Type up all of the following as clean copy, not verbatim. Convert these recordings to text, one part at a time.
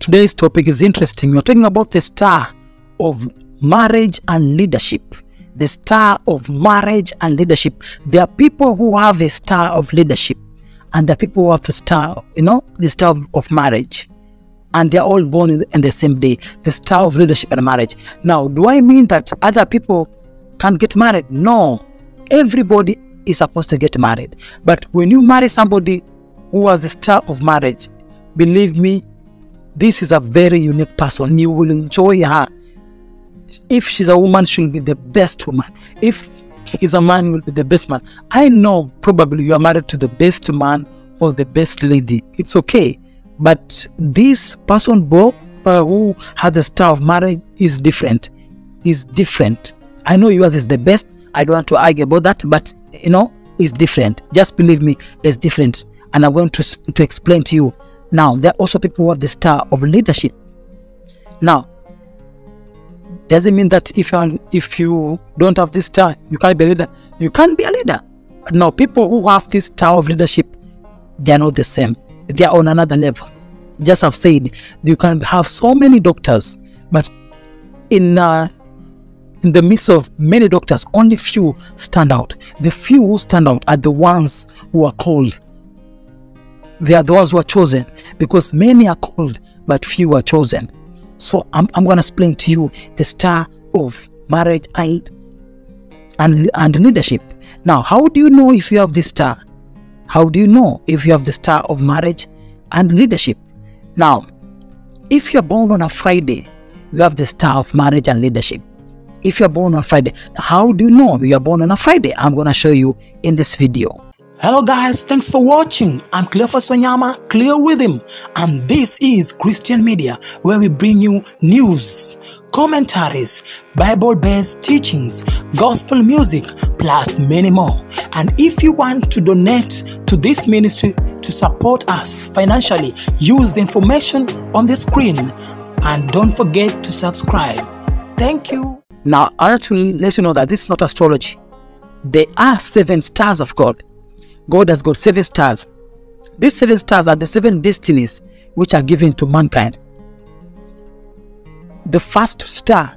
Today's topic is interesting. We're talking about the star of marriage and leadership. The star of marriage and leadership. There are people who have a star of leadership, and there are people who have the star, the star of marriage. And they're all born in the same day. The star of leadership and marriage. Now, do I mean that other people can't get married? No. Everybody is supposed to get married. But when you marry somebody who has the star of marriage, believe me, this is a very unique person. You will enjoy her. If she's a woman, she'll be the best woman. If he's a man, will be the best man. I know probably you are married to the best man or the best lady. It's okay. But this person who has the star of marriage is different. Is different. I know yours is the best. I don't want to argue about that, but it's different. Just believe me, it's different. And I'm going to explain to you. Now, there are also people who have the star of leadership. Now, does it mean that if you don't have this star, you can't be a leader? You can't be a leader. No, people who have this star of leadership, they are not the same. They are on another level. Just have said, you can have so many doctors, but in the midst of many doctors, only few stand out. The few who stand out are the ones who are called. They are the ones who are chosen, because many are called, but few are chosen. So I'm going to explain to you the star of marriage and leadership. Now, how do you know if you have this star? How do you know if you have the star of marriage and leadership? Now, if you're born on a Friday, you have the star of marriage and leadership. If you're born on Friday, how do you know you are born on a Friday? I'm going to show you in this video. Hello guys, thanks for watching. I'm Cleophas Wanyama, Cleo with him, and this is Christian Media, where we bring you news, commentaries, Bible-based teachings, gospel music, plus many more. And if you want to donate to this ministry to support us financially, use the information on the screen, and don't forget to subscribe. Thank you. Now, I want to let you know that this is not astrology. There are 7 stars of God. God has got 7 stars. These 7 stars are the 7 destinies which are given to mankind. The first star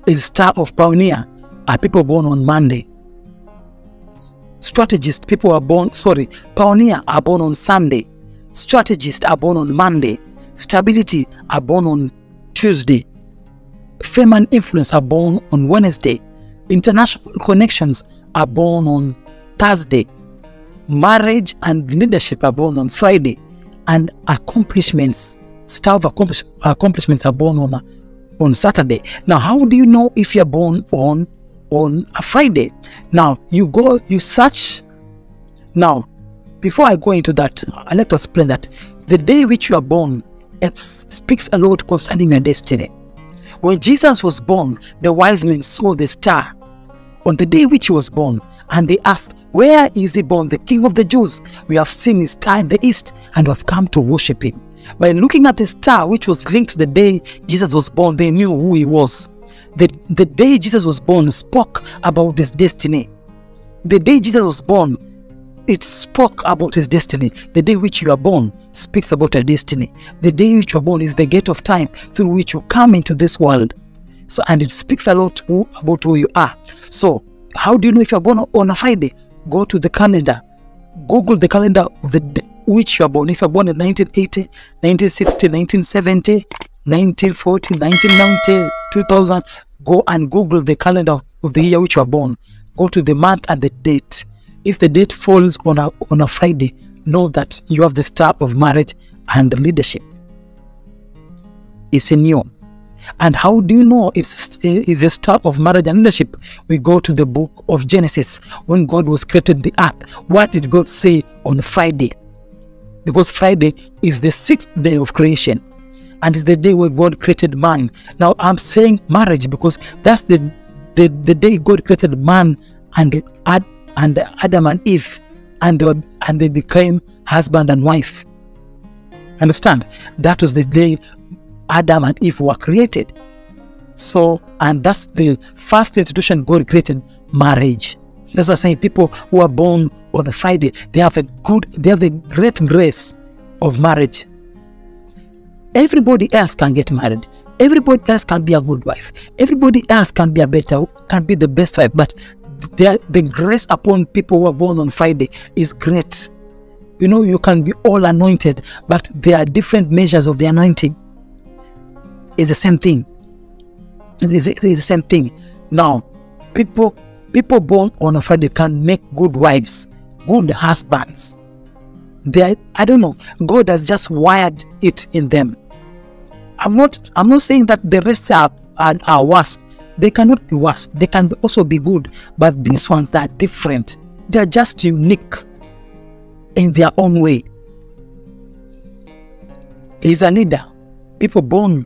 is star of pioneer. Are people born on Monday? Strategist, pioneer are born on Sunday. Strategists are born on Monday. Stability are born on Tuesday. Fame and influence are born on Wednesday. International connections are born on Thursday. Marriage and leadership are born on Friday. And accomplishments, star of accomplishments are born on Saturday. Now, how do you know if you're born on a Friday? Now, you search. Now, before I go into that, I'd like to explain that the day which you are born, it speaks a lot concerning your destiny. When Jesus was born, the wise men saw the star on the day which he was born, and they asked, "Where is he born, the King of the Jews? We have seen his star in the east, and we have come to worship him." By looking at the star which was linked to the day Jesus was born, they knew who he was. The day Jesus was born spoke about his destiny. The day Jesus was born, it spoke about his destiny. The day which you are born speaks about your destiny. The day which you are born is the gate of time through which you come into this world. So, and it speaks a lot about who you are. So, how do you know if you are born on a Friday? Go to the calendar. Google the calendar of the day which you are born. If you are born in 1980, 1960, 1970, 1940, 1990, 2000, go and Google the calendar of the year which you are born. Go to the month and the date. If the date falls on a Friday, know that you have the star of marriage and leadership. It's in you. And how do you know it's a star of marriage and leadership? We go to the book of Genesis. When God was created the earth, what did God say on Friday? Because Friday is the 6th day of creation, and it's the day where God created man. Now I'm saying marriage because that's the day God created man and Adam and Eve, and they became husband and wife. Understand? That was the day Adam and Eve were created. So, and that's the first institution God created, marriage. That's why I'm saying people who are born on a Friday, they have a great grace of marriage. Everybody else can get married. Everybody else can be a good wife. Everybody else can be the best wife. But the grace upon people who are born on Friday is great. You know, you can be all anointed, but there are different measures of the anointing. It's the same thing. It's the same thing. Now, people born on a Friday can make good wives, good husbands. I don't know. God has just wired it in them. I'm not saying that the rest are worse. They cannot be worse. They can also be good. But these ones are different. They are just unique in their own way. He's a leader. People born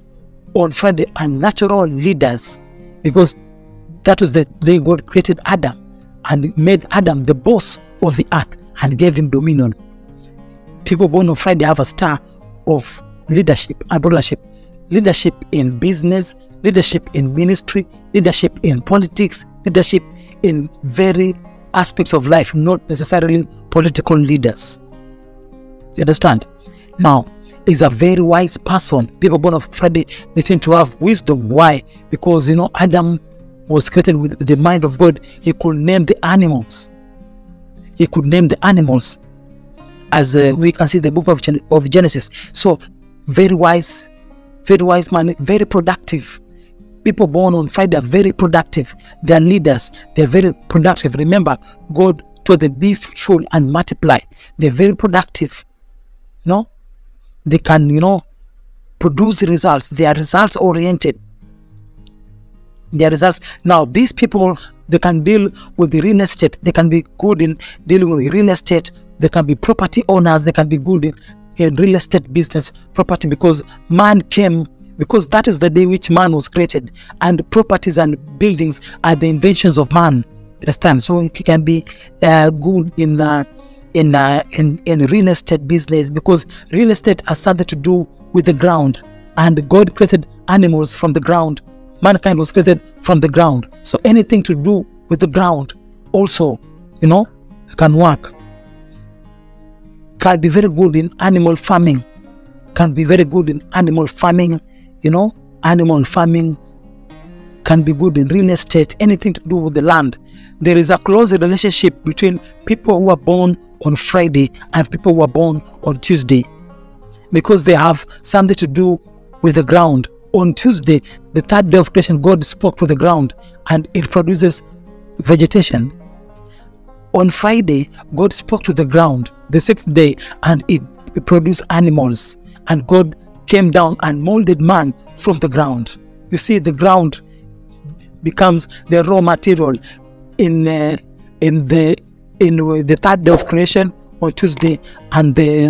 on Friday are natural leaders, because that was the day God created Adam and made Adam the boss of the earth and gave him dominion. People born on Friday have a star of leadership and rulership. Leadership in business, leadership in ministry, leadership in politics, leadership in very aspects of life, not necessarily political leaders. You understand? Now, is a very wise person. People born on Friday, they tend to have wisdom. Why? Because, you know, Adam was created with the mind of God. He could name the animals. He could name the animals, as we can see in the book of Genesis. So, very wise man, very productive. People born on Friday are very productive. They are leaders. They are very productive. Remember, God told them, be fruitful and multiply. They're very productive. You know, they can, you know, produce results. They are results oriented. They are results. Now, these people, they can deal with the real estate. They can be good in dealing with real estate. They can be property owners. They can be good in real estate business, property, because man came, because that is the day which man was created, and properties and buildings are the inventions of man. Understand? So he can be good in real estate business, because real estate has something to do with the ground, and God created animals from the ground. Mankind was created from the ground. So anything to do with the ground also, you know, can work. Can be very good in animal farming. Can be very good in animal farming. You know, animal farming can be good in real estate, anything to do with the land. There is a close relationship between people who are born on Friday and people who are born on Tuesday, because they have something to do with the ground. On Tuesday, the third day of creation, God spoke to the ground and it produces vegetation. On Friday, God spoke to the ground, the sixth day, and it produced animals. And God came down and molded man from the ground. You see, the ground becomes the raw material in the third day of creation on Tuesday, and the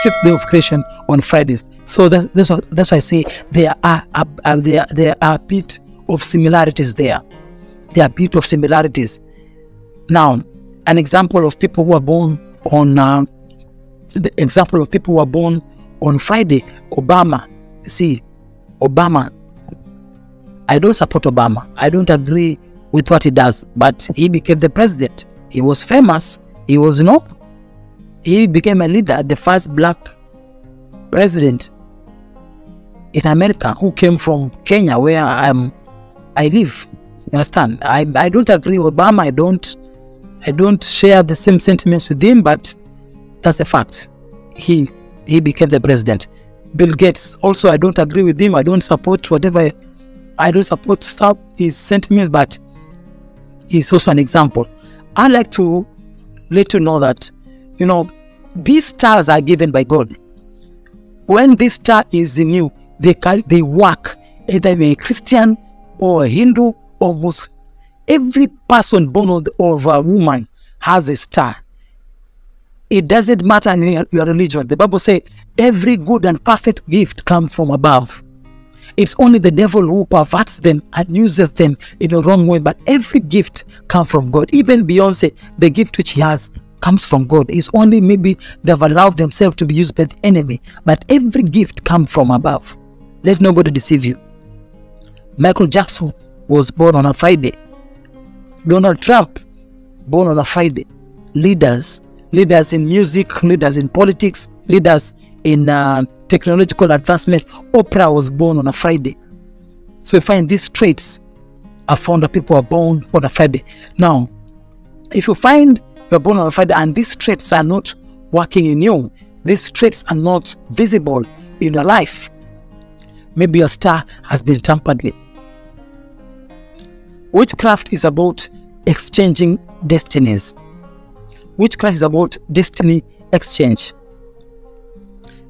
sixth day of creation on Fridays. So that's why I say there are a bit of similarities there. There are a bit of similarities. Now, an example of people who are born on on Friday, Obama. See, Obama, I don't support Obama. I don't agree with what he does, but he became the president. He was famous. He was, you know, he became a leader, the first black president in America, who came from Kenya, where I live. You understand? I don't agree with Obama. I don't share the same sentiments with him, but that's a fact. He became the president. Bill Gates, also, I don't agree with him. I don't support whatever. I don't support his sentiments, but he's also an example. I like to let you know that, you know, these stars are given by God. When this star is in you, they work, either a Christian or a Hindu or Muslim. Every person born of a woman has a star. It doesn't matter in your religion. The Bible says every good and perfect gift comes from above. It's only the devil who perverts them and uses them in a wrong way. But every gift comes from God. Even Beyonce, the gift which he has comes from God. It's only maybe they've allowed themselves to be used by the enemy. But every gift comes from above. Let nobody deceive you. Michael Jackson was born on a Friday. Donald Trump, born on a Friday. Leaders in music, leaders in politics, leaders in technological advancement. Oprah was born on a Friday. So you find these traits are found that people are born on a Friday. Now, if you find you're born on a Friday and these traits are not working in you, these traits are not visible in your life, maybe your star has been tampered with. Witchcraft is about exchanging destinies. Witchcraft is about destiny exchange.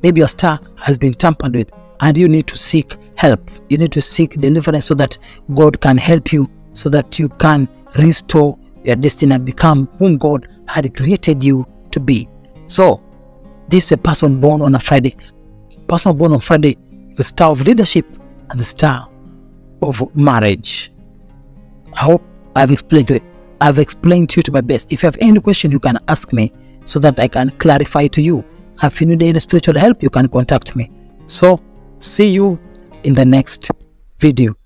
Maybe your star has been tampered with and you need to seek help. You need to seek deliverance so that God can help you, so that you can restore your destiny and become whom God had created you to be. So, this is a person born on a Friday. Person born on Friday, the star of leadership and the star of marriage. I hope I've explained to it. I've explained to you to my best. If you have any question, you can ask me so that I can clarify to you. If you need any spiritual help, you can contact me. So, see you in the next video.